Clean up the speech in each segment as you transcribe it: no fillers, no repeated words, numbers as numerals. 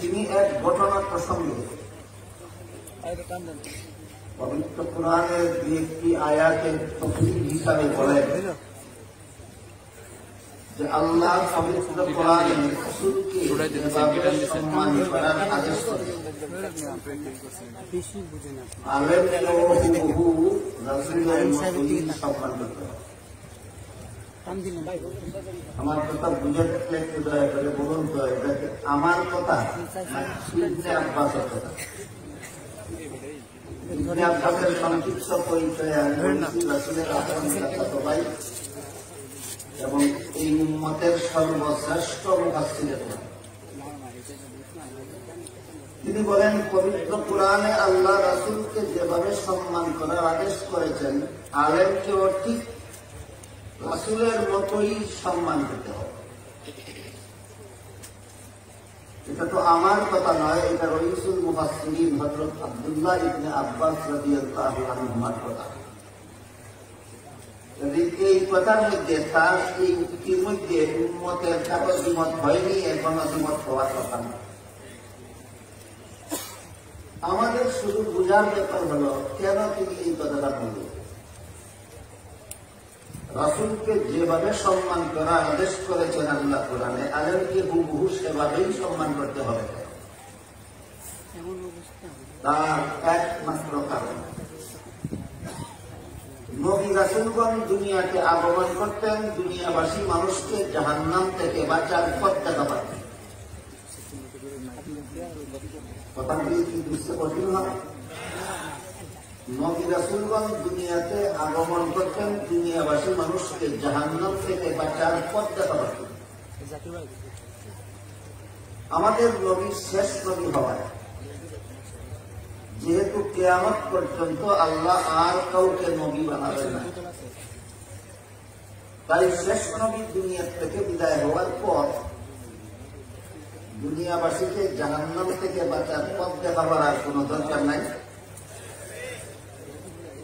তিনি এক ঘটনা প্রসঙ্গে পবিত্র কোরআনের দুই একটি আয়াতের তফসির হিসাবে বলেন যে আল্লাহ পবিত্র কোরআনে রাসূলকে যেভাবে সম্মান করার আদেশ করেছেন, আলেমকেও হুবহু রাসূলের মতই সম্মান করতে হবে। আমার কথা বুঝে থাকলে একটু দয়া করে বলুন তো, এটাকে আমার কথা ইবনে আব্বাসের কথা? ইবনে আব্বাসের সংক্ষিপ্ত পরিচয় আমি বলছি রাসূলের চাচাতো ভাই এবং এই উম্মতের সর্বশ্রেষ্ঠ মুফাসসিরের নাম। তিনি বলেন, পবিত্র কোরআনে আল্লাহ রাসূলকে যেভাবে সম্মান করার আদেশ করেছেন, আলেমকেও ঠিক রাসূলের মতোই সম্মান করতে হবে। এটা তো আমার কথা নয়, এটা রাইসুল মুফাসসিরিন হযরত আব্দুল্লাহ ইবনে আব্বাস রাদিয়াল্লাহু আনহুর কথা। যদি এই কথার মধ্যে তার এই উক্তির মধ্যে উম্মতের কারো দ্বিমত হয়নি, এখনো দ্বিমত হওয়ার কথা না। আমাদের শুধু বোঝার ব্যাপার হলো কেন তিনি এই কথাটা বললেন। রাসূলকে যেভাবে সম্মান করা আদেশ করেছেন আল্লাহ কোরআনে, আলেমকে হুবহু সেভাবেই সম্মান করতে হবে। তার একমাত্র কারণ, নবী রাসূলগণ দুনিয়াতে আগমন করতেন দুনিয়াবাসী মানুষকে জাহান্নাম থেকে বাঁচার পথ দেখাতেন। কথাগুলি কি বুঝতে কঠিন হয়? নবী রাসূলগণ দুনিয়াতে আগমন করতেন দুনিয়াবাসী মানুষকে জাহান্নাম থেকে বাঁচার পথ দেখাতেন। আমাদের নবী শেষ নবী হওয়ায়, যেহেতু কিয়ামত পর্যন্ত আল্লাহ আর কাউকে নবী বানাবেন না, তাই শেষ নবী দুনিয়া থেকে বিদায় হওয়ার পর দুনিয়াবাসীকে জাহান্নাম থেকে বাঁচার পথ দেখাবার আর কোন দরকার নাই।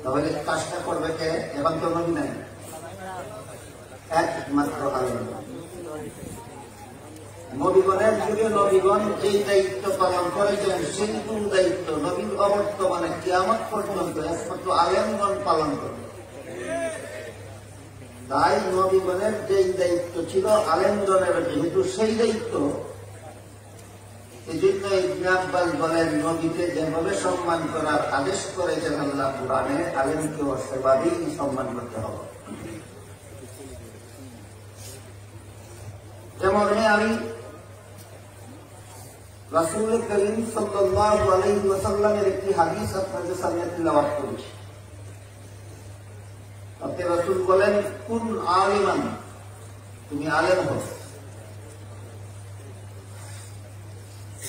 তাহলে কাজটা করবে কে? এখন তো নবী নাই, একমাত্র আল্লাহ। নবীগণের যুগে নবীগণ যেই দায়িত্ব পালন করেছেন, সেই দায়িত্ব নবীর অবর্তমানে কিয়ামত পর্যন্ত একমাত্র আলেমগণ পালন করবে। তাই নবীগণের যেই দায়িত্ব ছিল আলেমগণের যেহেতু সেই দায়িত্ব, এই জন্য ইবনে আব্বাস বলেন, নবীকে যেভাবে সম্মান করার আদেশ করেছেন আল্লাহ কোরআনে, আলেমকেও সেভাবেই সম্মান করতে হবে। যেমন আমি রাসূল করিম সাল্লাল্লাহু আলাইহি ওয়াসাল্লামের একটি হাদিস আপনাদের সামনে তিলাওয়াত করেছি। তাতে রাসূল বলেন, কুন আলিমান, তুমি আলেম হও।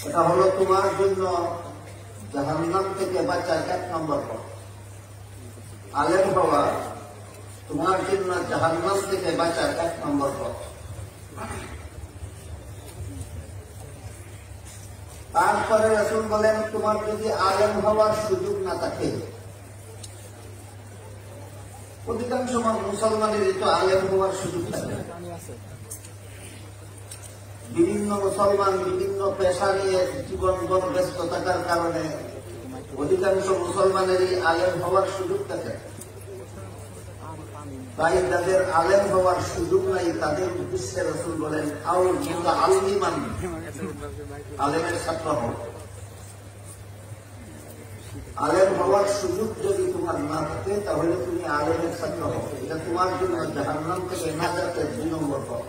এটা হলো তোমার জন্য জাহান্নাম থেকে বাঁচার এক নম্বর পথ। আলেম হওয়া তোমার জন্য জাহান্নাম থেকে বাঁচার এক নম্বর পথ। তারপরে রাসূল বলেন, তোমার যদি আলেম হওয়ার সুযোগ না থাকে, অধিকাংশ মুসলমানেরই তো আলেম হওয়ার সুযোগ থাকে। বিভিন্ন মুসলমান বিভিন্ন পেশা নিয়ে জীবন ব্যস্ত থাকার কারণে অধিকাংশ মুসলমানেরই আলেম হওয়ার সুযোগ থাকে। তাই যাদের আলেম হওয়ার সুযোগ নাই, তাদের উদ্দেশ্যে রাসূল বলেন, আও মুতাআল্লিমান, আলেমের ছাত্র হও। আলেম হওয়ার সুযোগ যদি তোমার না থাকে, তাহলে তুমি আলেমের ছাত্র হও। এটা তোমার জন্য জাহান্নাম থেকে নাজাতের 2 নম্বর পথ।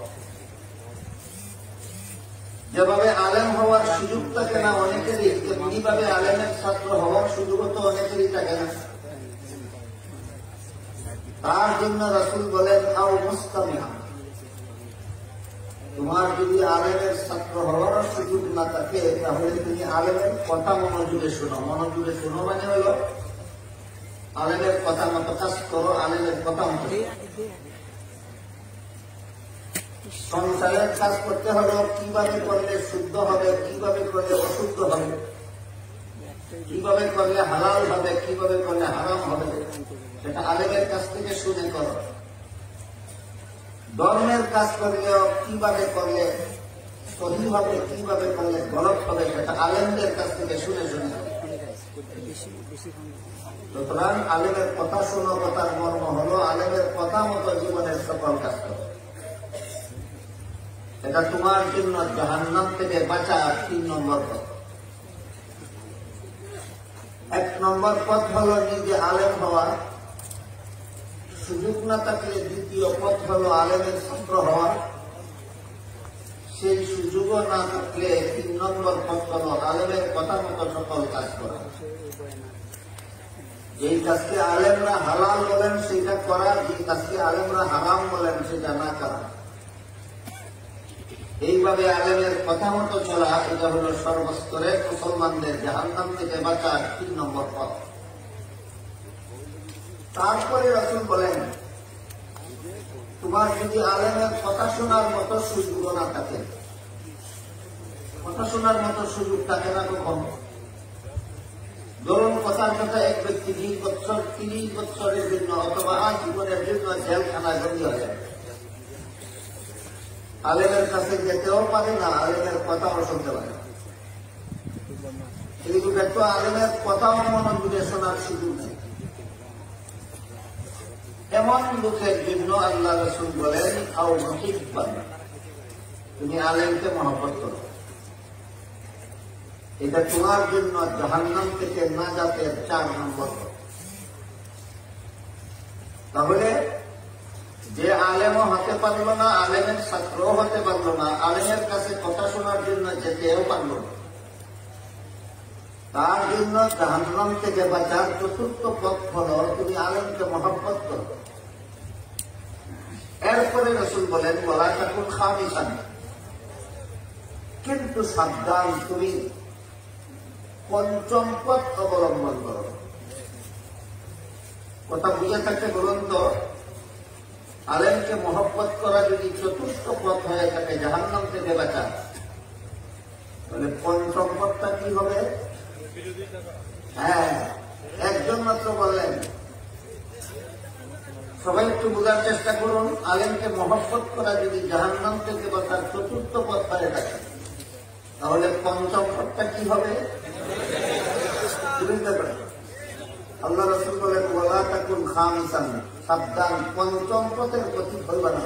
যেভাবে আলেম হওয়ার সুযোগ থাকে না অনেকেরই, তেমনিভাবে আলেমের ছাত্র হওয়ার সুযোগও তো অনেকেরই থাকে না। তার জন্য রাসূল বলেন, আও মুস্তামিআ, তোমার যদি আলেমের ছাত্র হওয়ার সুযোগ না থাকে, তাহলে তুমি আলেমের কথা মনোযোগে শোনো। মনোযোগে শোনো মানে হলো আলেমের কথা মতো কাজ করো, আলেমের কথা মতো। সংসারের কাজ করতে হলো কিভাবে করলে শুদ্ধ হবে, কিভাবে করলে অশুদ্ধ হবে, কিভাবে করলে হালাল হবে, কিভাবে করলে হারাম হবে, সেটা আলেমের কাছ থেকে শুনে করো। ধর্মের কাজ করলেও কিভাবে করলে সহিভাবে কিভাবে করলে গলত হবে সেটা আলেমদের কাছ থেকে শুনে শুনে। সুতরাং আলেমের কথা শোনো, কথার মর্ম হলো আলেমের কথা মতো জীবনের সকল কাজ করো। এটা তোমার জন্য জাহান্নাম থেকে বাঁচার 3 নম্বর পথ। 1 নম্বর পথ হলো নিজে আলেম হওয়া, সুযোগ না থাকলে 2য় পথ হলো আলেমের ছাত্র হওয়া, সেই সুযোগও না থাকলে 3 নম্বর পথ হলো আলেমের কথা মতো সকল কাজ করা। যেই কাজকে আলেমরা হালাল বলেন সেটা করা, যেই কাজকে আলেমরা হারাম বলেন সেটা না করা। এইভাবে আলেমের কথা মতো চলা, এটা হলো সর্বস্তরের মুসলমানদের জাহান্নাম থেকে বাঁচার 3 নম্বর পথ। তারপরে রাসূল বলেন, তোমার যদি আলেমের কথা শোনার মতো সুযোগ না থাকে, কথা শোনার মতো সুযোগ থাকে না কখন? ধরুন কথার কথা এক ব্যক্তি 20 বছর 30 বছরের জন্য অথবা আজীবনের জন্য জেলখানায় বন্দী হয়ে যায়, আলেমের কাছে যেতেও পারে না, আলেমের কথাও শুনতে পারে না। এই যুগে তো আলেমের কথাও মনোযোগে শোনার সুযোগ নেই। এমন লোকের জন্য আল্লাহ রাসূল বলেন, আও মুহিব্বান, তুমি আলেমকে মহব্বত করো। এটা তোমার জন্য জাহান্নাম থেকে নাজাতের 4 নম্বর। তাহলে যে আলেমও হতে পারলো না, আলেমের ছাত্রও হতে পারলো না, আলেমের কাছে কথা শোনার জন্য যেতেও পারলো না, তার জন্য জাহান্নাম থেকে বাঁচার 4র্থ পথ হলো তুমি আলেমকে মহব্বত করো। এরপরে রাসূল বলেন, ওয়ালা তাকুন খামিসান, কিন্তু সাবধান, তুমি 5ম পথ অবলম্বন করো। কথা বুঝে থাকতে বলুন তো, আলেমকে মহব্বত করা যদি 4র্থ পথ হয়ে থাকে জাহান্নাম থেকে বাঁচা, তাহলে 5ম পথটা কি হবে? হ্যাঁ, একজন মাত্র বললেন। সবাই একটু বোঝার চেষ্টা করুন, আলেমকে মহব্বত করা যদি জাহান্নাম থেকে বাঁচার 4র্থ পথ হয়ে থাকে, তাহলে 5ম পথটা কি হবে? আল্লাহ রাসূল বলেন, ওয়ালা তাকুন খামিসান, সাবধান, 5ম পথের প্রতি হইবা না।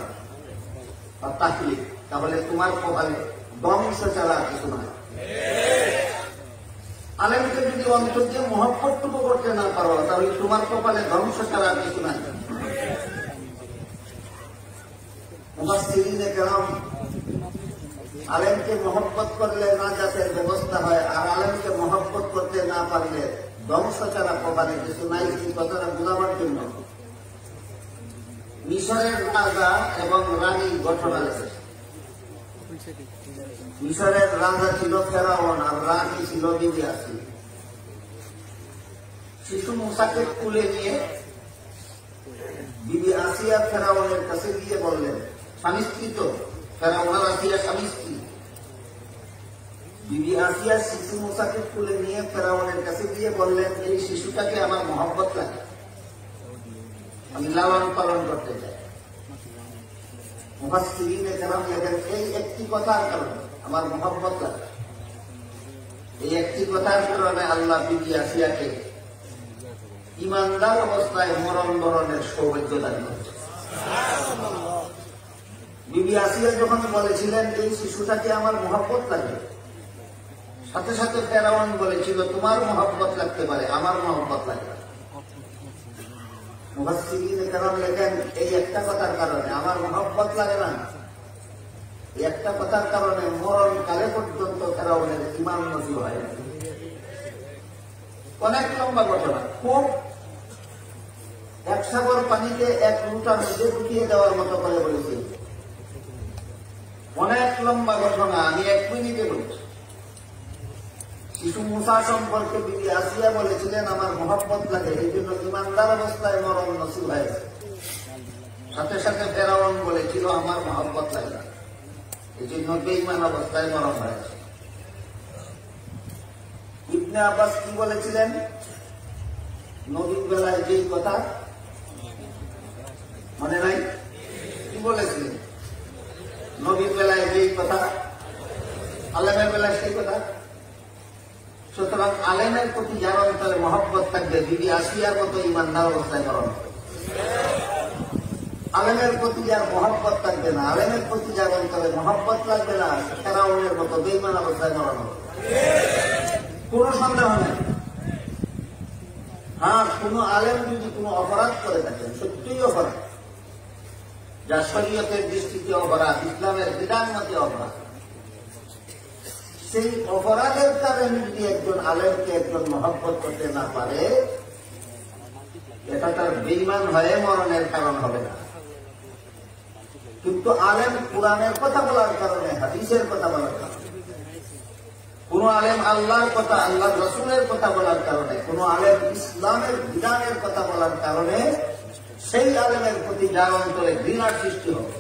তাহলে তোমার কপালে ধ্বংস ছাড়া কিছু না। আলেমকে যদি অন্তর দিয়ে মহব্বতটুকু করতে না পারো, তাহলে তোমার কপালে ধ্বংস ছাড়া কিছু নাই। মুফাসসিরিনে কেরাম আলেমকে মহব্বত করলে নাজাতের ব্যবস্থা হয়, আর আলেমকে মহব্বত করতে না পারলে ধ্বংস ছাড়া কপালে কিছু নাই। এই কথাটা বোঝাবার জন্য মিশরের রাজা এবং রানী ঘটনা আছে। মিশরের রাজা ছিল ফেরাউন আর রানী ছিল বিবি আসিয়া। শিশু মূসাকে কুলে নিয়ে বিবি আসিয়া ফেরাউনের কাছে গিয়ে বললেন, স্বামী স্ত্রী তো, ফেরাউন আর আসিয়া স্বামী স্ত্রী। বিবি আসিয়া শিশু মূসাকে কুলে নিয়ে ফেরাউনের কাছে গিয়ে বললেন, এই শিশুটাকে আমার মহব্বত লাগে, আমি লালন পালন করতে চাই। মুফাসসিরিনে কেরাম লেখেন, এই একটি কথার কারণে আমার মহব্বত লাগে, এই একটি কথার কারণে আল্লাহ বিবি আসিয়াকে ইমানদার অবস্থায় মরণ বরণের সৌভাগ্য দান করেছে। বিবি আসিয়া যখন বলেছিলেন এই শিশুটাকে আমার মহব্বত লাগে, সাথে সাথে ফেরাউন বলেছিল তোমার মহব্বত লাগতে পারে, আমার মহব্বত লাগে। মুফাসসিরিনে কেরাম লেখেন, এই একটা কথার কারণে আমার মহব্বত লাগে না, এই একটা কথার কারণে মরণ কালে পর্যন্ত ফেরাউনের ঈমান নসিব হয়। অনেক লম্বা ঘটনা, খুব 1 সাগর পানিকে 1 লুটার মধ্যে ঢুকিয়ে দেওয়ার মতো করে বলেছিল। অনেক লম্বা ঘটনা, আমি 1 মিনিটে বলছি। শিশু মূসা সম্পর্কে বিবি আসিয়া বলেছিলেন আমার মহব্বত লাগে, এই জন্য ইমানদার অবস্থায় মরণ নসিব হয়েছে। সাথে সাথে ফেরাউন বলেছিল আমার মহব্বত লাগে, এই জন্য বেঈমান অবস্থায় মরণ হয়েছে। ইবনে আব্বাস কি বলেছিলেন? নবীর বেলায় যেই কথা মনে নাই, কি বলেছিলেন? নবীর বেলায় যেই কথা আলেমের বেলায় সেই কথা। সুতরাং আলেমের প্রতি যার অন্তরে মহব্বত থাকবে, বিবি আসিয়ার মতো ইমানদার অবস্থায় মরণ হবে। আলেমের প্রতি যার মহব্বত থাকবে না, আলেমের প্রতি যার অন্তরে মহব্বত লাগবে না, ফেরাউনের মতো বেঈমান অবস্থায় মরণ হবে, কোন সন্দেহ নেই। হ্যাঁ, কোন আলেম যদি কোন অপরাধ করে থাকেন, সত্যিই অপরাধ, যা শরীয়তের দৃষ্টিতে অপরাধ, ইসলামের বিধান মতে অপরাধ, সেই অপরাধের কারণে যদি একজন আলেমকে একজন মহব্বত করতে না পারে, এটা তার বেঈমান হয়ে মরণের কারণ হবে না। কিন্তু আলেম কোরআনের কথা বলার কারণে, হাদিসের কথা বলার কারণে, কোন আলেম আল্লাহর কথা, আল্লাহর রাসূলের কথা বলার কারণে, কোন আলেম ইসলামের বিধানের কথা বলার কারণে সেই আলেমের প্রতি যার অন্তরে ঘৃণার সৃষ্টি হবে,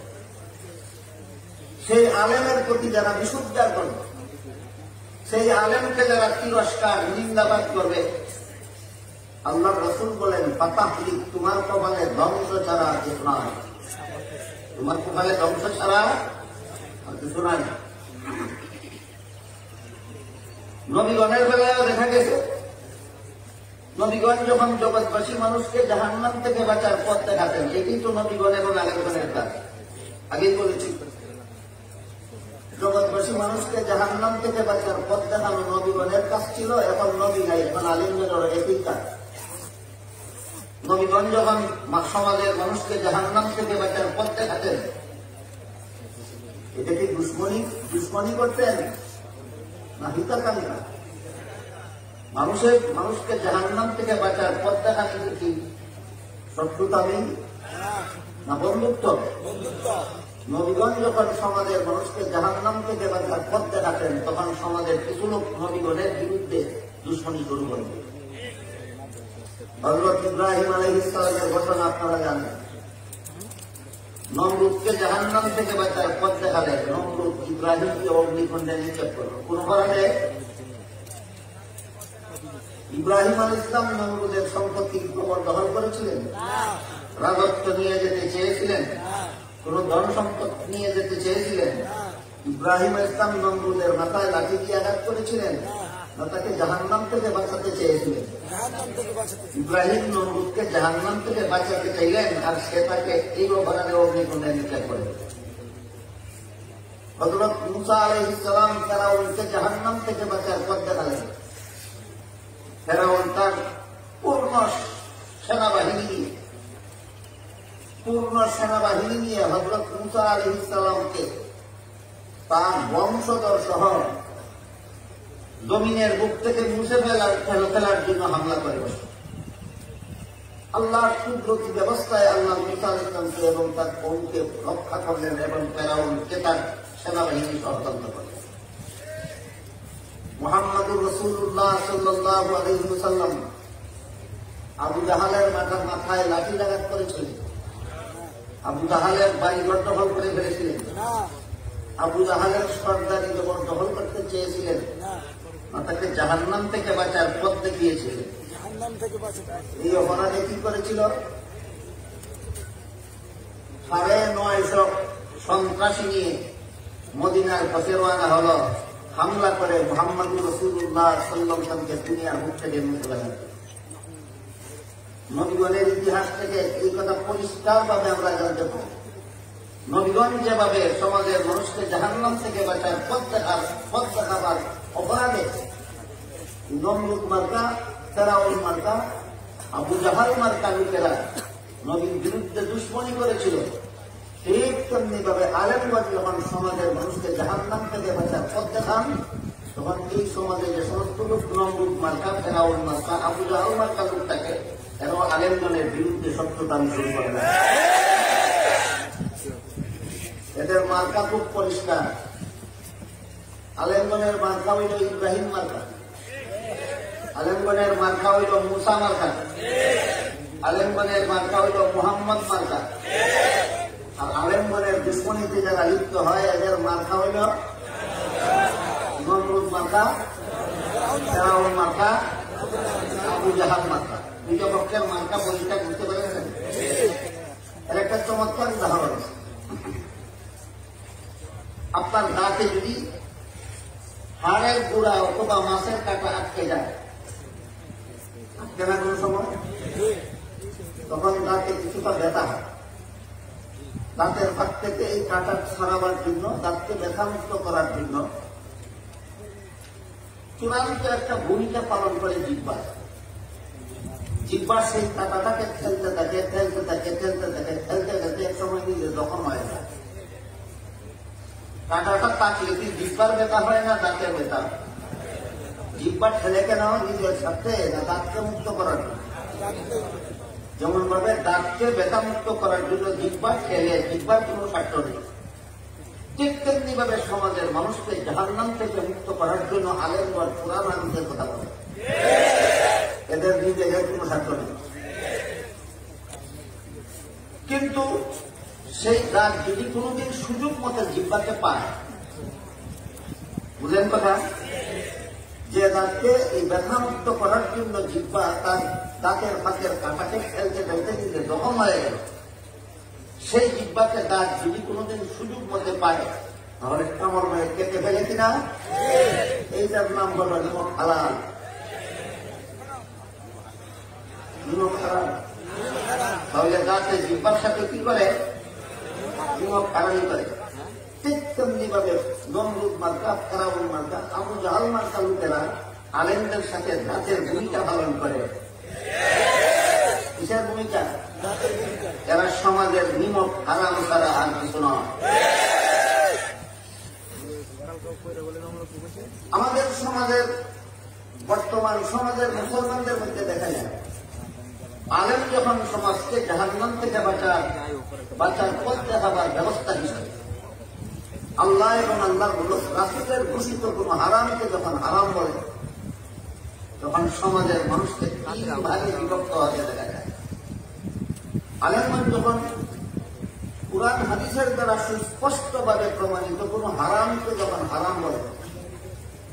সেই আলেমের প্রতি যারা বিশুদ্ধার করবে, সেই আলেমকে যারা তিরস্কার নিন্দাবাদ করবে, আল্লাহর রাসূল বলেন, ফাতাহলিক, তোমার কপালে ধ্বংস ছাড়া কিছু নাই, তোমার কপালে ধ্বংস ছাড়া আর কিছু নাই। নবীগণের বেলায়ও দেখা গেছে, নবীগণ যখন জগৎবাসী মানুষকে জাহান্নাম থেকে বাঁচার পথ দেখাতেন, এটি তো নবীগণ এবং আলেমগণের কাজ। আগেই বলেছি, জগৎবাসী মানুষকে জাহান্নাম থেকে বাঁচার পথ দেখানো নবীগণের কাজ ছিল। এখন নবী নাই, এখন আলেমগণের একই কাজ। নবীগণ যখন সমাজের মানুষকে জাহান্নাম থেকে বাঁচার পথ দেখাতেন, এটা কি দুশ্মনী করতেন না হিতাকাঙ্ক্ষা? মানুষকে জাহান্নাম থেকে বাঁচার পথ দেখানো কি শত্রুতামি না বন্ধুত্ব? নবীগণ যখন সমাজের মানুষকে জাহান্নাম থেকে বাঁচার পথ দেখাতেন, তখন সমাজের কিছু লোক নবীগণের বিরুদ্ধে দুশ্মনী শুরু করবে। হযরত ইব্রাহিম আলাইহিস সালামের ঘটনা আপনারা জানেন। নমরুদকে জাহান্নাম থেকে বাঁচার পথ দেখালেন, নমরুদ ইব্রাহিমকে অগ্নিকুণ্ডে নিক্ষেপ করল। কোন কারণে? ইব্রাহিম আলাইহিস সালাম নমরুদের সম্পত্তি দখল করেছিলেন, রাজত্ব নিয়ে যেতে চেয়েছিলেন, কোন ধন সম্পদ নিয়ে যেতে চেয়েছিলেন? ইব্রাহিম আলাইহিস সালাম নমরুদের মাথায় লাঠি দিয়ে আঘাত করেছিলেন না তাকে জাহান্নাম থেকে বাঁচাতে চেয়েছিলেন? ইব্রাহিম নমরুদকে জাহান্নাম থেকে বাঁচাতে চাইলেন, আর সে তাকে এই অপরাধে অগ্নিকুণ্ডে নিক্ষেপ করে। হযরত মুসা আলাইহিস সালাম ফেরাউনকে জাহান্নাম থেকে বাঁচার পথ দেখালেন। ফেরাউন তার পূর্ণ সেনাবাহিনী নিয়ে হযরত মুসা আলাইহিস সালামকে তার বংশধর সহ জমিনের বুক থেকে মুছে ফেলার জন্য হামলা করে বসে। আল্লাহর কুদরতি ব্যবস্থায় আল্লাহ মুসা আলাইহিস সালামকে এবং তার কওমকে রক্ষা করলেন এবং ফেরাউনকে তার সেনাবাহিনী হত্যা করলেন। মুহাম্মদুর রাসূলুল্লাহ সাল্লাল্লাহু আলাইহি ওয়াসাল্লাম আবু জাহালের মাথায় লাঠি আঘাত করেছিলেন, আবু জাহালের বাড়িঘর দখল করে ফেলেছিলেন, আবু জাহালের সর্দারি যখন দখল করতে চেয়েছিলেন, তাকে জাহান্নাম থেকে বাঁচার পথ দেখিয়েছিলেন। এই অপরাধে কি করেছিল? ৯৫০ সন্ত্রাসী নিয়ে মদিনার পথে রওনা হল, হামলা করে মুহাম্মদুর রাসূলুল্লাহ সাল্লাল্লাহু আলাইহি ওয়াসাল্লামকে দুনিয়ার মুখ থেকে মুছে ফেলেন। নবীগণের ইতিহাস থেকে এই কথা পরিষ্কারভাবে আমরা জানতে পারি। নবীগণ যেভাবে সমাজের মানুষকে জাহান্নাম থেকে বাঁচার পথ দেখাবার অপরাধে নমরুদ মার্কা, ফেরাউন মার্কা, আবু জাহাল মার্কা লোকেরা নবীর বিরুদ্ধে দুশ্মনী করেছিল, ঠিক তেমনি ভাবে আলেমগণ যখন সমাজের মানুষকে জাহান্নাম থেকে বাঁচার পথ দেখান, তখন এই সমাজে যে সমস্ত লোক নমরুদ মার্কা, ফেরাউন মার্কা, আবু জাহাল মার্কা লোক থাকে, এরা আলেমগণের বিরুদ্ধে শত্রুতা শুরু করে না। এদের মার্কা খুব পরিষ্কার। আলেমগণের মার্কা হইল ইব্রাহিম মার্কা, আলেমগণের মার্কা হইল মুসা মার্কা, আলেমগণের মার্কা হইল মুহাম্মদ মার্কা। আর আলেমগণের দুশ্মনীতে যারা লিপ্ত হয়, এদের মার্কা হইল নমরুদ মার্কা, ফেরাউন মার্কা, আবু জাহাল মার্কা। দুইটা পক্ষের মার্কা পরিষ্কার বুঝতে পারেন। এর একটা চমৎকার উদাহরণ, আপনার দাঁতে যদি হাড়ের গুঁড়া অথবা মাছের কাঁটা আটকে যায়, আটকে না কোনো সময়, তখন দাঁতে কিছুটা ব্যথা হয়। দাঁতের ফাঁক থেকে এই কাঁটা ছাড়াবার জন্য, দাঁতকে ব্যথামুক্ত করার জন্য চূড়ান্ত একটা ভূমিকা পালন করে জিহ্বা। জিহ্বা সেই কাঁটাটাকে খেলতে থাকে, খেলতে থাকে, খেলতে থাকে, খেলতে খেলতে এক সময় নিজে জখম হয়ে যায়। কাঁটাটা কাটলে কি জিহ্বার ব্যথা হয় না দাঁতের ব্যথা? জিহ্বা ঠেলে কেন? নিজের সাথে না দাঁতকে মুক্ত করার জন্য। যেমন ভাবে দাঁতকে ব্যথা মুক্ত করার জন্য জিহ্বা ঠেলে, জিহ্বার কোনো স্বার্থ নেই, ঠিক তেমনি ভাবে সমাজের মানুষকে জাহান্নাম থেকে মুক্ত করার জন্য আলেমগণ কুরআন হাদিসের কথা বলে। এদের নিজেদের কোনো স্বার্থ নেই। কিন্তু সেই দাঁত যদি কোনোদিন সুযোগ মতো জিহ্বাকে পায়, বুঝলেন কথা, যে দাঁতকে এই ব্যথামুক্ত করার জন্য জিহ্বা তার দাঁতের ফাঁকের কাঁটাকে খেলতে খেলতে দিলে জখম হয়ে গেল, সেই জিহ্বাকে দাঁত যদি কোনোদিন সুযোগ মতো পায় তাহলে কামড় মেরে কেটে ফেলে কিনা? এইটার নাম হলো নিমক হালাল। নিমক হালাল। তাহলে দাঁতে জিহ্বার সাথে কি করে? নিমক হারানি করে। ঠিক তেমনি ভাবে নমরুদ মার্কা, ফেরাউন মার্কা, আবু জাহাল মার্কা লোকেরা আলেমদের সাথে দাঁতের ভূমিকা পালন করে। কিসের ভূমিকা? এরা সমাজের নিমক হারাম ছাড়া আর কিছু নয়। আমাদের সমাজের, বর্তমান সমাজের মুসলমানদের মধ্যে দেখা যায় আলেম যখন সমাজকে জাহান্নাম থেকে বাঁচার পথ দেখাবার ব্যবস্থা হিসেবে আল্লাহ এবং আল্লাহর রাসূলের ঘোষিত কোন হারামকে যখন হারাম বলে, তখন সমাজের মানুষকে তিন ভাগে বিভক্ত হতে দেখা যায়। আলেমগণ যখন কুরআন হাদিসের দ্বারা সুস্পষ্টভাবে প্রমাণিত কোন হারামকে যখন হারাম বলে,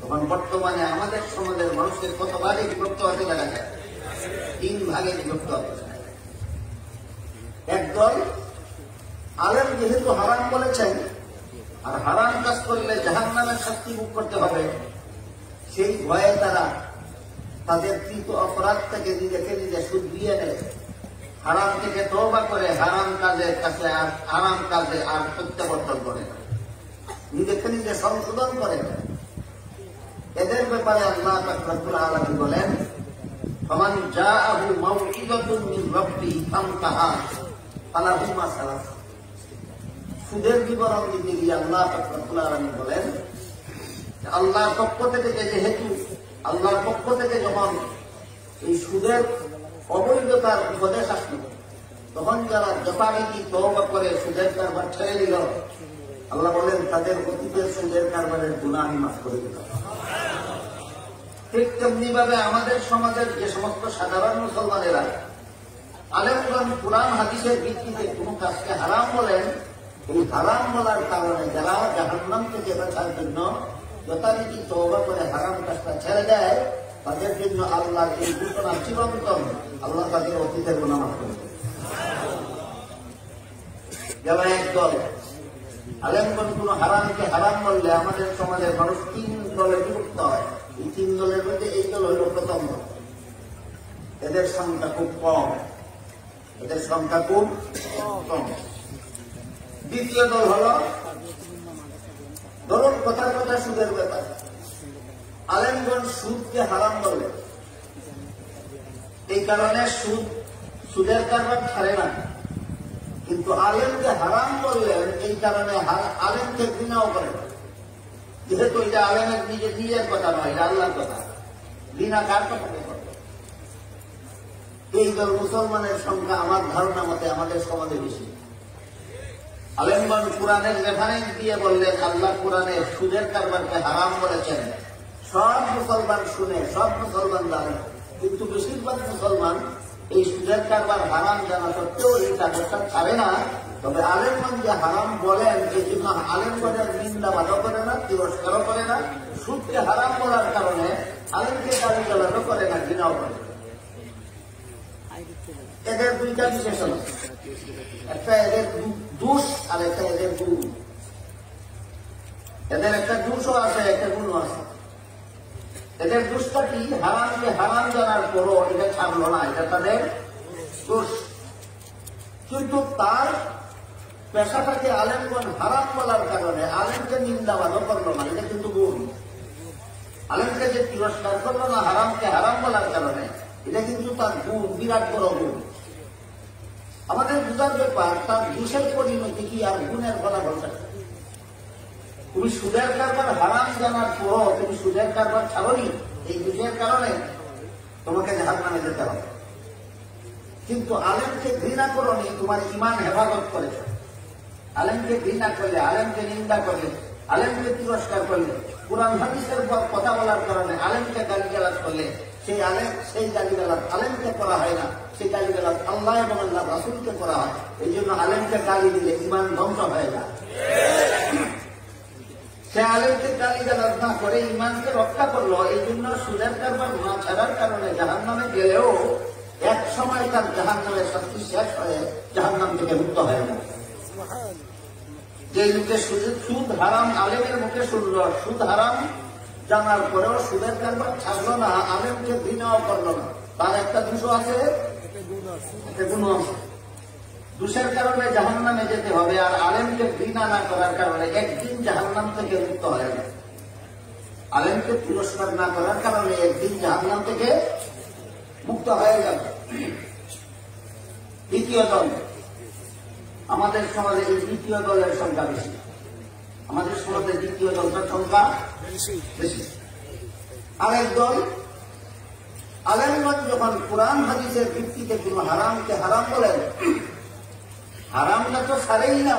তখন বর্তমানে আমাদের সমাজের মানুষের কত ভাগে বিভক্ত হতে দেখা যায়? তিন ভাগে বিভক্ত হতে দেখা যায়। একদল আলেম যেহেতু হারাম বলেছেন আর হারাম কাজ করলে জাহান্নামের শাস্তি ভোগ করতে হবে, সেই ভয়ে তারা তাদের কৃত অপরাধ থেকে নিজেকে নিজে শুধরিয়ে নেয়, হারাম থেকে তওবা করে হারাম কাজের কাছে আর হারাম কাজে আর প্রত্যাবর্তন করে না, নিজেকে নিজে সংশোধন করে না। এদের ব্যাপারে আল্লাহ পাক রব্বুল আলামিন বলেন, ফামান জাআহু মাউইযাতুন মিন রাব্বিহি ফান্তাহা ফালাহু মা সালাফ। সুদের বিবরণ দিতে গিয়ে আল্লাহ পাক রব্বুল আলামিন বলেন, আল্লাহর পক্ষ থেকে যেহেতু আল্লাহর পক্ষ থেকে যখন এই সুদের অবৈধতার উপদেশ আসলো, তখন যারা যথারীতি তওবা করে সুদের কারবার ছেড়ে দিল, আল্লাহ বলেন তাদের অতীতের সুদের কারবারের গুনাহ আমি মাফ করে দিলাম। ঠিক তেমনি ভাবে আমাদের সমাজের যে সমস্ত সাধারণ মুসলমানেরা আলেমগণ কুরআন হাদিসের ভিত্তিতে কোন কাজকে হারাম বলেন, এই হারাম বলার কারণে যারা জাহান্নাম থেকে বাঁচার জন্য যথারীতি তওবা করে হারাম কাজটা ছেড়ে দেয়, তাদের জন্য আল্লাহর এই ঘোষণা চিরন্তন, আল্লাহ তাদের অতীতের গুনাহ মাফ করে দেন। যারা একদল আলেমগণ কোন হারামকে হারাম বললে আমাদের সমাজের মানুষ তিন দলে বিভক্ত হয়। এই তিন দলের মধ্যে এই দল হল প্রথম দল। এদের সংখ্যা খুব কম, এদের সংখ্যা খুব কম। দ্বিতীয় দল হল, ধরুন কথার কথা সুদের ব্যাপার, আলেমগণ সুদকে হারাম বলে, এই কারণে সুদের কারবার ছাড়ে না, কিন্তু আলেমকে হারাম বললেন এই কারণে আলেমকে ঘৃণাও করে, যেহেতু এটা আলেমের নিজের কথা নয়, এটা আল্লাহর কথা। ঘৃণা কার কথাকে করবে? এই দল মুসলমানের সংখ্যা আমার ধারণা মতে আমাদের সমাজে বেশি। আলেমগণ কুরআনের রেফারেন্স দিয়ে বললেন আল্লাহ কুরআনে সুদের কারবারকে হারাম বলেছেন। সব মুসলমান শুনে, সব মুসলমান জানে, কিন্তু বেশিরভাগ মুসলমান এই সুদের কারবার হারাম জানা সত্ত্বেও এই কাজটা ছাড়ে না। তবে আলেমগণ যে হারাম বলেন, এই জন্য আলেমগণের নিন্দাবাদও করে না, তিরস্কারও করে না। সুদকে হারাম বলার কারণে আলেমকে গালিগালাজও করে না, ঘৃণাও করে। এদের দুইটা বিশেষণ, একটা এদের দোষ আর একটা এদের গুণ। এদের একটা দোষও আছে, একটা গুণও আছে। এদের দোষটা কি? হারামকে হারাম জানার পরও এটা ছাড়লো না, এটা তাদের দোষ। কিন্তু তার পেশাটাকে আলেমগণ হারাম বলার কারণে আলেমকে নিন্দাবাদও করলো না, এটা কিন্তু গুণ। আলেমকে যে তিরস্কার করলো না হারামকে হারাম বলার কারণে, এটা কিন্তু তার গুণ, বিরাট বড় গুণ। আমাদের বুঝার ব্যাপার তার দোষের পরিণতি কি আর গুণের ফলাফল। তুমি সুদের কারবার হারাম জানার পরও তুমি সুদের কারবার ছাড়নি, এই দোষের কারণে তোমাকে জাহান্নামে যেতে হবে। কিন্তু আলেমকে ঘৃণা করনি, তোমার ইমান হেফাজত করেছ। আলেমকে ঘৃণা করলে, আলেমকে নিন্দা করলে, আলেমকে তিরস্কার করলে, কোরআন হাদিসের পর কথা বলার কারণে আলেমকে গালিগালাজ করলে, সেই গালিগালাজ আলেমকে করা হয় না, সেই গালিগালাজ আল্লাহ এবং আল্লাহ রাসূলকে করা হয়। এই জন্য আলেমকে গালি দিলে ইমান ধ্বংস হয়ে যায়। সে আলেমকে গালিগালাজ না করে ইমানকে রক্ষা করলো। এই জন্য সুদের কারবার না ছাড়ার কারণে জাহান্নামে গেলেও এক সময় তার জাহান্নামের শাস্তি শেষ হয়ে জাহান্নাম থেকে মুক্ত হয়ে যায়। যে লোকে সুদ হারাম আলেমের মুখে শুনল, সুদ হারাম জানার পরেও সুদের কারবার ছাড়লো না, আলেমকে ঘৃণাও করলো না, তার একটা দোষ আছে, একটা গুণ আছে। দোষের কারণে জাহান্নামে যেতে হবে, আর আলেমকে ঘৃণা না করার কারণে একদিন জাহান্নাম থেকে মুক্ত হয়ে যায়। আলেমকে পুরস্কার না করার কারণে একদিন জাহান্নাম থেকে মুক্ত হয়ে যাবে। দ্বিতীয় দল, আমাদের সমাজে এই দ্বিতীয় দলের সংখ্যা বেশি। আমাদের সমাজে দ্বিতীয় দলটার সংখ্যা বেশি। আরেক দল, আলেমগণ যখন কোরআন হাদিসের ভিত্তিতে কোন হারামকে হারাম বলেন, হারামটা তো ছাড়েই না,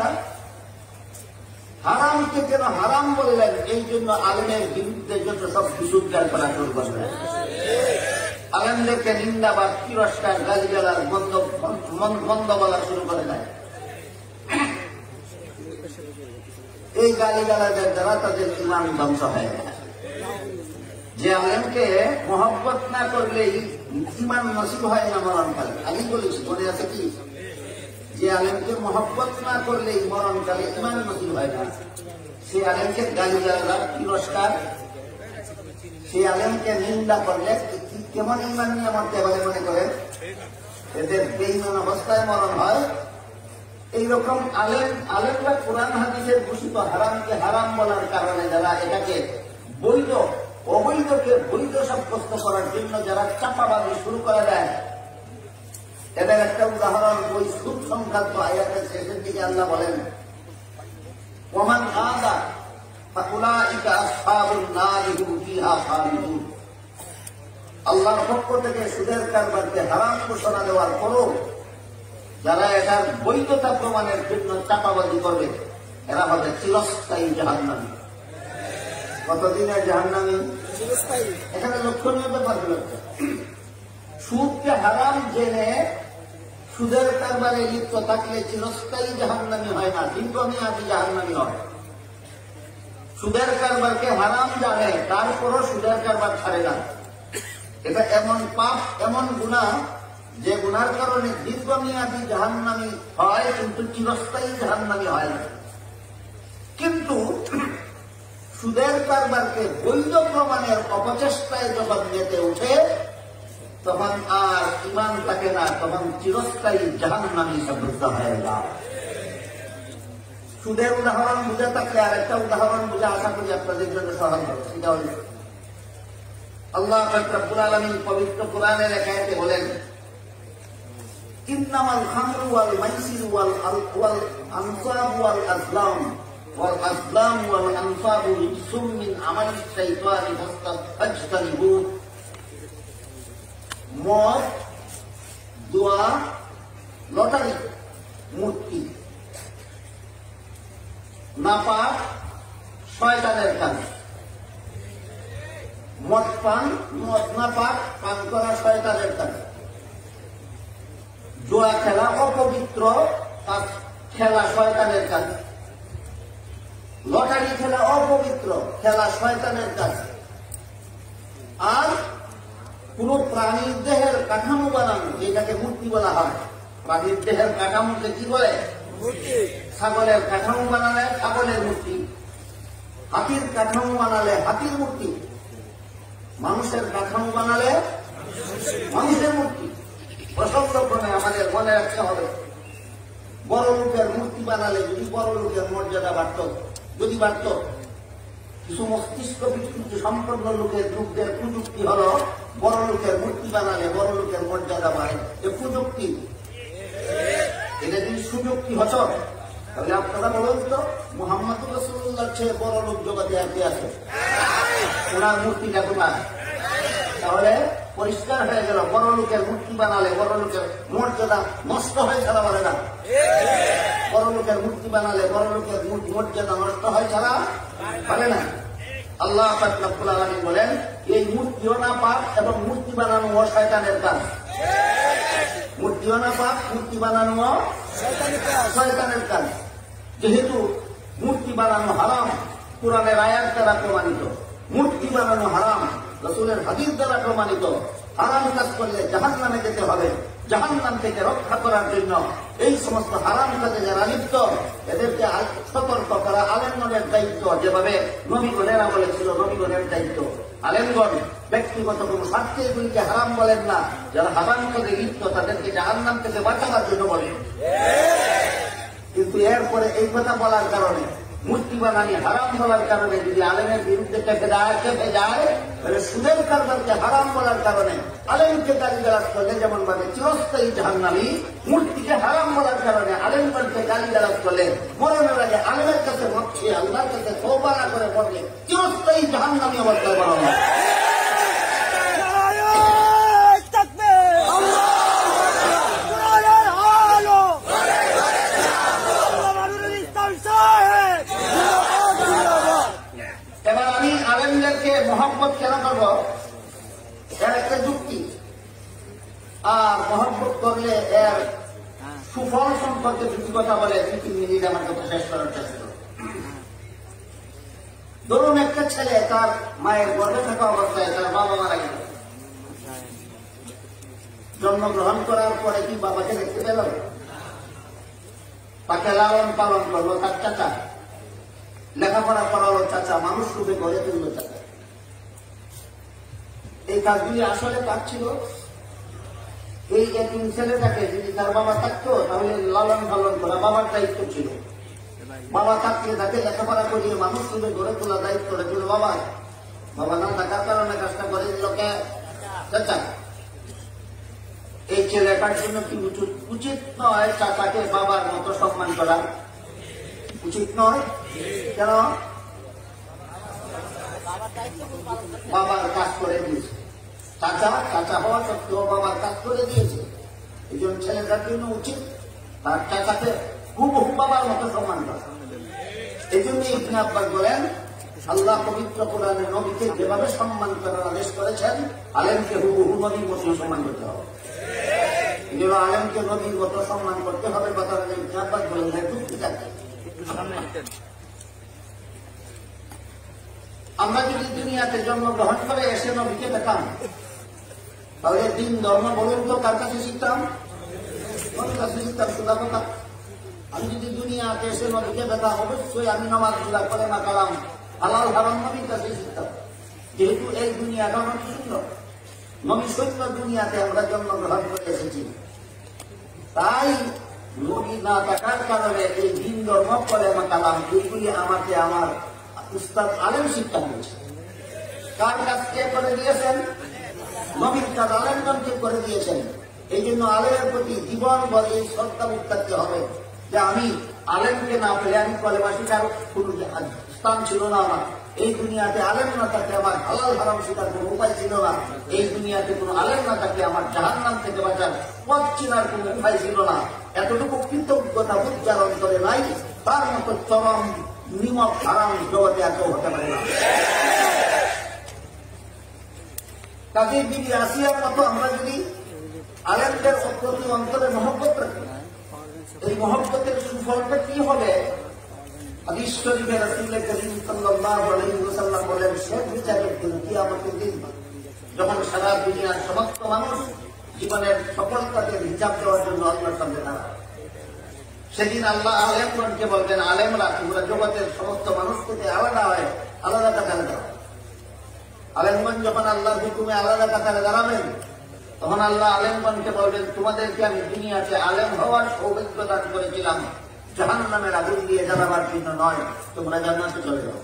হারামকে কেন হারাম বললেন এই জন্য আলেমের বিরুদ্ধে যত সব বিশুদ্ধার করা শুরু করলেন। আলেমদেরকে নিন্দাবাদ, তিরস্কার, গালিগালাজ বন্ধ বলা শুরু করে দেয়। এই গালিগালাজের দ্বারা তাদের ইমান ধ্বংস হয়ে যায়। যে আলেমকে মহব্বত না করলেই ইমান নসিব হয় না মরণকালে, আমি বলেছি মনে আছে কি? যে আলেমকে মহব্বত না করলেই মরণকালে ইমান নসিব হয় না, সে আলেমকে গালিগালাজ, তিরস্কার, সে আলেমকে নিন্দা করলে কেমন ইমান নিয়ে মরতে পারে মনে করেন? এদের বেঈমান অবস্থায় মরণ হয়। এইরকম আলেমরা কোরআন হাদিসের ঘোষিত হারামকে হারাম বলার কারণে যারা এটাকে বৈধ, অবৈধকে বৈধ সাব্যস্ত করার জন্য যারা চাপাবাজি শুরু করে দেয়, এদের একটা উদাহরণ ওই সুদ সংক্রান্ত আয়াতের শেষের দিকে আল্লাহ বলেন, ওমান আদা ফাউলাইকা আসহাবুন নারি হুম ফিহা খালিদুন। আল্লাহর পক্ষ থেকে সুদের কারবারকে হারাম ঘোষণা দেওয়ার পরও যারা এটার বৈধতা প্রমাণের জন্য চাপাবাজি করবে, এরা হবে চিরস্থায়ী জাহান্নামী। কতদিনের জাহান্নামী? এখানে লক্ষণীয় ব্যাপার হচ্ছে, সুদকে হারাম জেনে সুদের কারবারে লিপ্ত থাকলে চিরস্থায়ী জাহান্নামী হয় না, দীর্ঘমেয়াদী জাহান্নামী হয়। সুদের কারবারকে হারাম জানে, তারপরও সুদের কারবার ছাড়ে না। এটা এমন পাপ, এমন গুনাহ যে গুনার কারণে দীর্ঘমেয়াদী জাহান্নামী হয়, কিন্তু চিরস্থায়ী জাহান্নামী হয় না। কিন্তু সুদের কারবারকে বৈধ প্রমাণের অপচেষ্টায় যখন মেতে উঠে, তখন আর ইমান থাকে না, তখন চিরস্থায়ী জাহান্নামী সাব্যস্ত হয়ে যায়। সুদের উদাহরণ বুঝে থাকলে আর একটা উদাহরণ বুঝে আশা করি আপনাদের জন্য সহজ হবে। সেটা হল আল্লাহ রাব্বুল আলামিন পবিত্র কোরআনের এক আয়াতে বলেন, ইন্নামাল খামরু ওয়াল মাইসিরু ওয়াল আনসাবু ওয়াল আজলাম ওয়াল আনসাবু রিজসুম মিন আমালিশ শাইতানি ফাজতানিবু। মদ, জুয়া, লটারি, মূর্তি, নাপাক শয়তানের কাজ। মদ নাপাক, পান করা শয়তানের কাজ। জুয়া খেলা অপবিত্র খেলা, শয়তানের কাজ। লটারি খেলা অপবিত্র খেলা, শয়তানের কাজ। আর কোন প্রাণীর দেহের কাঠামো বানানো, যেটাকে মূর্তি বলা হয়। প্রাণীর দেহের কাঠামোকে কি বলে? মূর্তি। ছাগলের কাঠামো বানালে ছাগলের মূর্তি, হাতির কাঠামো বানালে হাতির মূর্তি, মানুষের কাঠামো বানালে মানুষের মূর্তি অসংরক্ষণে আমাদের মনে রাখতে হবে। বড় লোকের মূর্তি বানালে যদি বড় লোকের মর্যাদা বাড়ত, যদি বাড়ত, কিছু মস্তিষ্ক বিকৃতি সম্পন্ন লোকদের প্রযুক্তি হলো বড় লোকের মূর্তি বানালে বড় লোকের মর্যাদা বাড়ে। এ প্রযুক্তি, এটা যদি সুযুক্তি হতো তাহলে আপনারা বলুন তো, মুহাম্মদ রাসূলুল্লাহর চেয়ে বড় লোক জগতে আর কে আছে? ওনার মূর্তিটা কোথায়? তাহলে পরিষ্কার হয়ে গেল, বড় লোকের মূর্তি বানালে বড় লোকের মর্যাদা নষ্ট হয়ে ছাড়া পারে না। বড় লোকের মূর্তি বানালে বড় লোকের মর্যাদা নষ্ট হয় ছাড়া পারে না। আল্লাহ পাক রব্বুল আলামিন বলেন, এই মূর্তিও না পাপ এবং মূর্তি বানানো শয়তানের কাজ। মূর্তিও না পাপ, মূর্তি বানানো শয়তানের কাজ। যেহেতু মূর্তি বানানো হারাম, কোরআনের আয়াত দ্বারা প্রমাণিত, মূর্তি বানানো হারাম, রাসূলের হাদিস দ্বারা প্রমাণিত, হারাম কাজ করলে জাহান্নামে যেতে হবে। জাহান্নাম থেকে রক্ষা করার জন্য এই সমস্ত হারাম কাজে যারা লিপ্ত এদেরকে সতর্ক করা আলেমগণের দায়িত্ব। যেভাবে নবীগণেরা বলেছিল, নবীগণের দায়িত্ব। আলেমগণ ব্যক্তিগত কোন স্বার্থে এগুলিকে হারাম বলেন না, যারা হারাম কাজে লিপ্ত তাদেরকে জাহান্নাম থেকে বাঁচাবার জন্য বলেন। কিন্তু এরপরে এই কথা বলার কারণে, মূর্তি বানানি হারাম বলার কারণে যদি আলেমের বিরুদ্ধে চেপে যায় তাহলে সুদের কারবারকে হারাম বলার কারণে আলেমকে গালিগালাজ করলে যেমন ভাবে চিরস্থায়ী জাহান্নামী, মূর্তিকে হারাম বলার কারণে আলেমগণকে গালিগালাজ করলে মরণের আগে আলেমের কাছে মরছে, আল্লাহর কাছে তওবা না করে পড়লে চিরস্থায়ী জাহান্নামী অবস্থায় বলা হয়। এবার আমি আলেমদেরকে মহব্বত কেন করবো, এর একটা যুক্তি। আর মহব্বত করলে এর সুফল সম্পর্কে কিছু কথা বলে 2-3 মিনিট আমার কথা শেষ করার চেষ্টা করব। ধরুন একটা ছেলে তার মায়ের গর্ভে থাকা অবস্থায় তার বাবা মারা গেল, জন্মগ্রহণ করার পরে কি বাবাকে দেখতে পেল? তাকে লালন পালন করলো তার চাচা, লেখাপড়া করালো চাচা, মানুষ রূপে গড়ে তুললো চাচা। এই কাজগুলি আসলে কাজ ছিল। এই এতিম ছেলেটাকে যদি তার বাবা থাকতো তাহলে লালন পালন করা বাবার দায়িত্ব ছিল। বাবা থাকলে তাকে লেখাপড়া করিয়ে মানুষ রূপে গড়ে তোলা দায়িত্বটা ছিল বাবা। বাবা না থাকার কারণে কাজটা করে দিল কে? চাচা। এই ছেলেটার জন্য কি উচিত নয় চাচাকে বাবার মতো সম্মান করা? উচিত নয়। কেন? বাবার কাজ করে দিয়েছে চাচা হওয়া সত্ত্বেও বাবার কাজ করে দিয়েছে। এই জন্য ছেলেটার জন্য উচিত তার চাচাকে হুবহু বাবার মতো সম্মান করা। এই জন্য ইবনে আব্বাস বলেন, আল্লাহ পবিত্র কোরআনে নবীকে যেভাবে সম্মান করার আদেশ করেছেন, আলেমকে হুবহু নবীর মতো সম্মান করতে হবে। এই জন্য আলেমকে নবীর মতো সম্মান করতে হবে। কথা ইবনে আব্বাস বলেন, যুক্তি থাকে। আমরা যদি দুনিয়াতে জন্মগ্রহণ করে এসে নবীকে পেতাম তাহলে দিন ধর্ম বলুন তো কার কাছে শিখতাম? নবীর কাছে শিখতাম। সোজা কথা। আমি যদি দুনিয়াতে এসে নবীকে পেতাম অবশ্যই আমি নামাজ রোজা করে না কালাম হালাল হারাম নবীর কাছে শিখতাম। যেহেতু এই দুনিয়াটা অনেক সুন্দর, নবী সত্য দুনিয়াতে আমরা জন্মগ্রহণ করে এসেছি, তাই নবী না থাকার কারণে এই দিন ধর্ম করে না কালাম এইগুলি আমাকে আমার উস্তাদ আলেম শিক্ষা দিয়েছে। কার কাছে করে দিয়েছেন? নবীর কাজ আলেমগণকে করে দিয়েছেন। এই জন্য আলেমের প্রতি জীবন বলে শ্রদ্ধাবোধ থাকতে হবে যে আমি আলেমকে না পেলে আমি কলেমা শিখার কোন স্থান ছিল না আমার। এই দুনিয়াতে আলেম না থাকলে আমার হালাল হারাম শিখার কোন উপায় ছিল না। এই দুনিয়াতে কোন আলেম না থাকলে আমার জাহান্নাম থেকে বাঁচার পথ চিনার কোন উপায় ছিল না। এতটুকু কৃতজ্ঞতা উচ্চারণ করে নাই, তার মতো চরম নিমক হারাম জগতে এত হতে পারে না। কাজে বিবি আসিয়ার মতো আমরা যদি আলেমদের প্রতি অন্তরে মহব্বত রাখি, এই মহব্বতের সুফলটা কি হবে? হাদিস শরীফে রাসূল করিম সাল্লাল্লাহু আলাইহি ওয়াসাল্লাম বলেন, শেষ বিচারের দিন, কিয়ামতের দিন, যখন সারা দুনিয়ার সমস্ত মানুষ জীবনের সফলতাকে হিসাব দেওয়ার জন্য আল্লাহর সামনে দাঁড়ায়, সেদিন আল্লাহ আলেমগণকে বলবেন, আলেমরা তোমরা জগতের সমস্ত মানুষ থেকে আলাদা হয়, আলাদা কাতারে দাও। আলেমগণ যখন আল্লাহর হুকুমে আলাদা কাতারে দাঁড়াবেন, তখন আল্লাহ আলেমগণকে বলবেন, তোমাদেরকে আমি দুনিয়াতে আলেম হওয়ার সৌভাগ্য দান করেছিলাম, জাহান্নামের আগুন দিয়ে জ্বালাবার জন্য নয়, তোমরা জান্নাতে চলে যাও।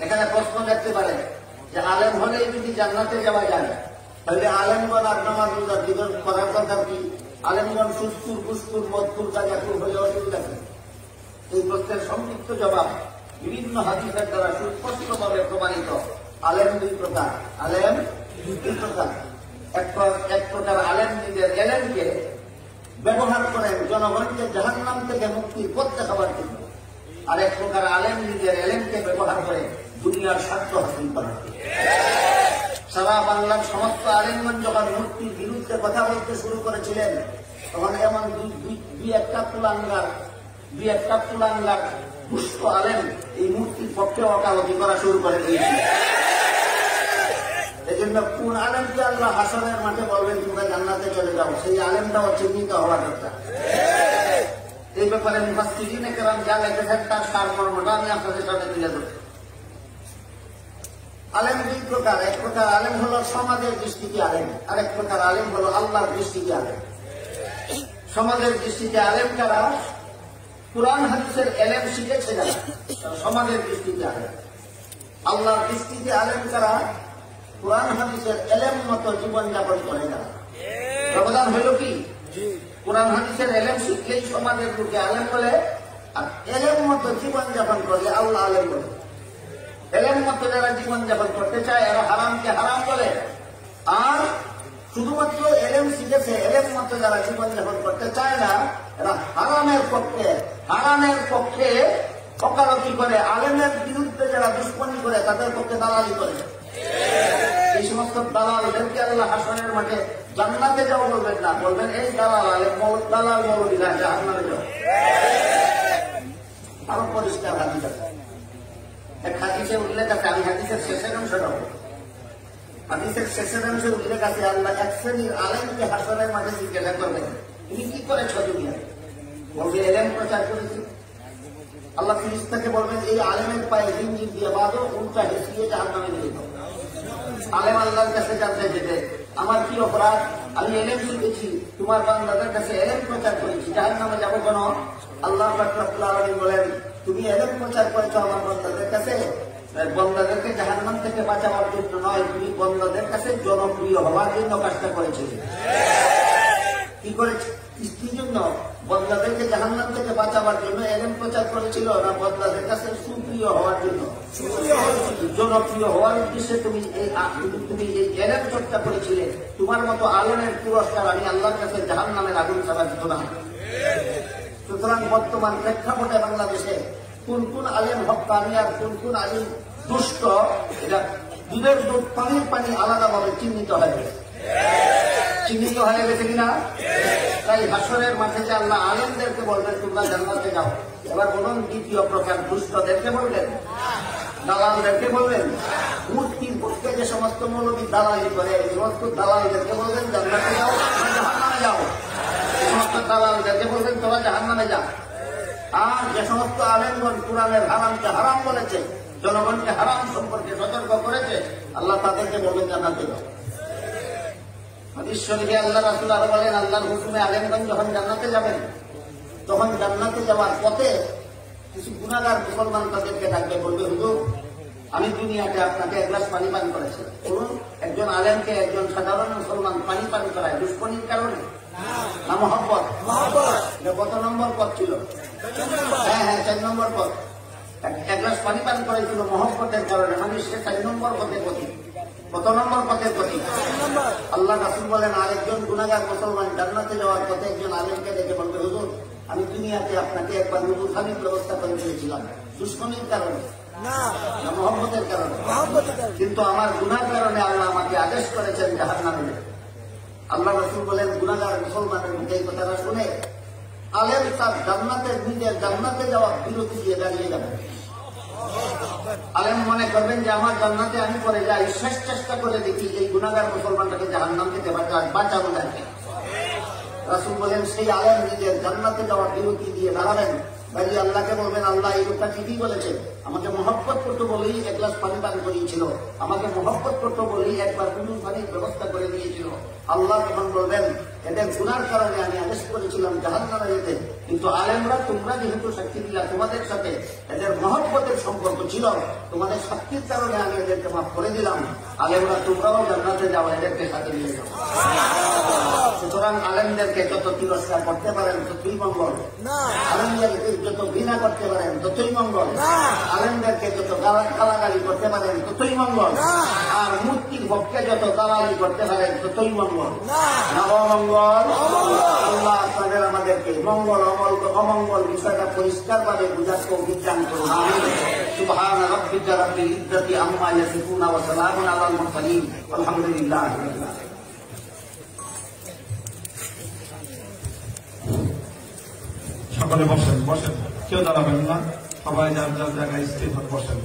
এখানে প্রশ্ন দেখতে পারে যে আলেম হলেই যদি জান্নাতে যাওয়া যায়, তাহলে আলেমগণ আর নামাজ রোজা দিবস করার দরকার কি? আলেমগণ সুস্কুর পুস্কুর মদকুর গাজাকুর হলে অসুবিধা কি? এই প্রশ্নের সংক্ষিপ্ত জবাব বিভিন্ন হাদিসের দ্বারা সুস্পষ্টভাবে প্রমাণিত। আলেম দুই প্রকার, আলেম দুই প্রকার। এক প্রকার আলেম নিজের এলেমকে ব্যবহার করেন জনগণকে জাহান্নাম থেকে মুক্তির পথ দেখাবার জন্য, আর এক প্রকার আলেম নিজের এলেমকে ব্যবহার করে দুনিয়ার স্বার্থ হাসিল করার জন্য। সারা বাংলার সমস্ত আলেমগণ যখন মূর্তির বিরুদ্ধে কথা বলতে শুরু করেছিলেন, তখন এমন দুই একটা তুলাঙ্গার দুষ্ট আলেম এই মূর্তির পক্ষে ওকালতি করা শুরু করে দিয়েছিল। এই জন্য কোন আলেমকে আল্লাহ হাসরের মাঠে বলবেন তোমরা জান্নাতে চলে যাও, সেই আলেমটাও চিহ্নিত হওয়া দরকার। এই ব্যাপারে মুফাসসিরিনে কেরাম যা লিখেছেন তার সারমর্মটা আমি আপনাদের সামনে তুলে ধরছি। আলেম দুই প্রকার, এক প্রকার আলেম হলো সমাজের দৃষ্টিতে আলেম, আর এক প্রকার আলেম হলো আল্লাহর দৃষ্টিতে আলেম। সমাজের দৃষ্টিতে আলেম কারা? কুরআন হাদিসের এলেম শিখেছে যারা, সমাজের দৃষ্টিতে আলেম। আল্লাহর দৃষ্টিতে আলেম কারা? কুরআন হাদিসের এলেম মতো জীবনযাপন করে যারা। ব্যবধান হইল কি? কুরআন হাদিসের এলেম শিখলেই সমাজের লোকে আলেম বলে, আর এলেম মতো জীবনযাপন করলে আল্লাহ আলেম বলে। এলেম মতো যারা জীবনযাপন করতে চায় এরা হারামকে হারাম বলে, আর শুধুমাত্র এলেম শিখেছে এলেম মতো যারা জীবনযাপন করতে চায় না, এরা হারামের পক্ষে ওকালতি করে, আলেমের বিরুদ্ধে যারা দুশ্মনী করে তাদের পক্ষে দালালি করে। এই সমস্ত দালালদেরকে আল্লাহ হাসরের মাঠে জান্নাতে যাও বলবেন না, বলবেন এই দালাল মৌলবীরা জাহান্নামে যাও। আরো পরিষ্কার হাদিস আছে, এক হাদিসে উল্লেখ আছে, আমি হাদিসের শেষের অংশটা বলব। হাদিসের শেষের অংশে উল্লেখ আছে আল্লাহ এক শ্রেণীর আলেমকে হাসরের মাঠে জিজ্ঞাসা করবেন, তুমি কি করেছ দুনিয়ায়? বলবে এলেম প্রচার করেছি। আল্লাহ ফেরেশতাকে বলবেন এই আলেমের পায়ে জিঞ্জির দিয়ে বাঁধো, উল্টা হেসিয়ে জাহান্নামে নিয়ে যাও। আলেম আল্লাহর কাছে জানতে যেতে, আমার কি অপরাধ? আমি এলেম শিখেছি, তোমার বান্দাদের কাছে এলেম প্রচার করেছি, জাহান্নামে যাবো কেন? আল্লাহ পাক রব্বুল আলামিন বলেন, তুমি এলেম প্রচার করেছো আমার বান্দাদের কাছে, বান্দাদেরকে জাহান্নাম থেকে বাঁচাবার জন্য নয়, তুমি বান্দাদের কাছে জনপ্রিয় হওয়ার জন্য কাজটা করেছিলে। কি করেছে? কি জন্য? বান্দাদেরকে জাহান্নাম থেকে বাঁচাবার জন্য এলেম প্রচার করেছিল না বান্দাদের কাছে সুপ্রিয় হওয়ার জন্য? জনপ্রিয় হওয়ার উদ্দেশ্যে তুমি এই এলেম চর্চা করেছিলে। তোমার মতো আলেমের পুরস্কার আমি আল্লাহর কাছে জাহান্নামের আগুন ছাড়া দিত না। সুতরাং বর্তমান প্রেক্ষাপটে বাংলাদেশে কোন কোন আলেম হক্কানি আর কোন কোন আলেম দুষ্ট, এটা দুধের দুধ পানির পানি আলাদাভাবে চিহ্নিত হয়ে গেছে। চিহ্নিত হয়ে গেছে কিনা? তাই হাসরের মাঠে যে আল্লাহ আলেমদেরকে বলবেন তোমরা জান্নাতে যাও, এবার বলুন দ্বিতীয় প্রকার দুষ্টদেরকে বলবেন, দালালদেরকে বলবেন। মূর্তির পক্ষে যে সমস্ত মৌলবী দালালি করে এই সমস্ত দালালদেরকে বলবেন জান্নাতে যাও, জাহান্নামে যাও। এই সমস্ত দালালদেরকে বলবেন তোমরা জাহান্নামে যাও। আর যে সমস্ত আলেমগণ কুরআনের হারামকে হারাম বলেছে, জনগণকে হারাম সম্পর্কে সতর্ক করেছে, আল্লাহ তাদেরকে বলবেন জান্নাতে যাও। হাদিস শরীফে আল্লাহ রাসূল আরো বলেন, আল্লাহর হুকুমে আলেমগণ যখন জান্নাতে যাবেন, তখন জান্নাতে যাওয়ার পথে কিছু গুনাহগার মুসলমান তাদেরকে ডাকবে, বলবে হুজুর আমি দুনিয়াতে আপনাকে এক গ্লাস পানি পান করেছি। বলুন একজন আলেমকে একজন সাধারণ মুসলমান পানি পান করায় দুশ্মনীর কারণে না মহব্বত? এটা কত নম্বর পথ ছিল? হ্যাঁ 4 নম্বর পথ। এক গ্লাস পানি পান করেছিল মহব্বতের কারণে, মানে সে 4 নম্বর পথের প্রতি। কত নম্বর পথের প্রতি? আল্লাহ রাসূল বলেন আরেকজন গুনাহগার মুসলমান জান্নাতে যাওয়ার পথে একজন আলেমকে দেখে বলবে হুজুর আমি দুনিয়াতে আপনাকে একবার নূরুল হাবিব ব্যবস্থা করে দিয়েছিলাম, দুশ্মনীর কারণে না মহব্বতের কারণে, কিন্তু আমার গুনার কারণে আল্লাহ আমাকে আদেশ করেছেন জাহান্নামে যেতে। আল্লাহ রাসূল বলেন গুনাহগার মুসলমানের মুখে এই কথাটা শুনে আলেম তার নিজের জান্নাতে যাওয়া বিরতি দিয়ে দাঁড়িয়ে যাবেন। আলেম মনে করবেন যে আমার জান্নাতে আমি পরে যাই, শেষ চেষ্টা করে দেখি এই গুনাহগার মুসলমানটাকে জাহান্নাম থেকে বাঁচানো যায়। রাসূল বলেন সেই আলেম নিজের জান্নাতে যাওয়া বিরতি দিয়ে দাঁড়াবেন, বাইরে আল্লাহকে বলবেন, আল্লাহ এই লোকটা ঠিকই বলেছেন, আমাকে মহব্বত করতে বলেই এক গ্লাস পানি পান করিয়েছিল, আমাকে মহব্বত করতে বলেই একবার কুলুম পানির ব্যবস্থা করে দিয়েছিল। আল্লাহ তখন বলবেন, এদের গুনার কারণে আমি আদেশ করেছিলাম জাহান্নামে যেতে, কিন্তু আলেমরা তোমরা যেহেতু সাক্ষী দিলা, তোমাদের সাথে এদের মহব্বতের সম্পর্ক ছিল, তোমাদের সাক্ষীর কারণে আমি এদেরকে মাফ করে দিলাম। আলেমরা তোমরাও জান্নাতে যাও, এদেরকে সাথে নিয়ে যাও। সুতরাং আলেমদেরকে যত তিরস্কার করতে পারেন ততই মঙ্গল, আলেমদেরকে যত ঘৃণা করতে পারেন ততই মঙ্গল, আলেমদেরকে যত গালাগালি করতে পারেন ততই মঙ্গল, আর মূর্তির পক্ষে যত গালাগালি করতে পারেন ততই মঙ্গল। নবমঙ্গল। আল্লাহ আপনাদের আমাদেরকে মঙ্গল অমঙ্গল বিষয়টা পরিষ্কারভাবে বুঝার তৌফিক দান করুন। আমিন। সুবহান রাব্বিকা রাব্বিল ইজ্জাতি আম্মা ইয়াসিফুন ওয়া সালামুন আলাল মুরসালিন আলহামদুলিল্লাহি রাব্বিল আলামিন। সকলে বসেন, কেউ দাঁড়াবেন না, সবাই যার যার জায়গায় স্থির বসেন।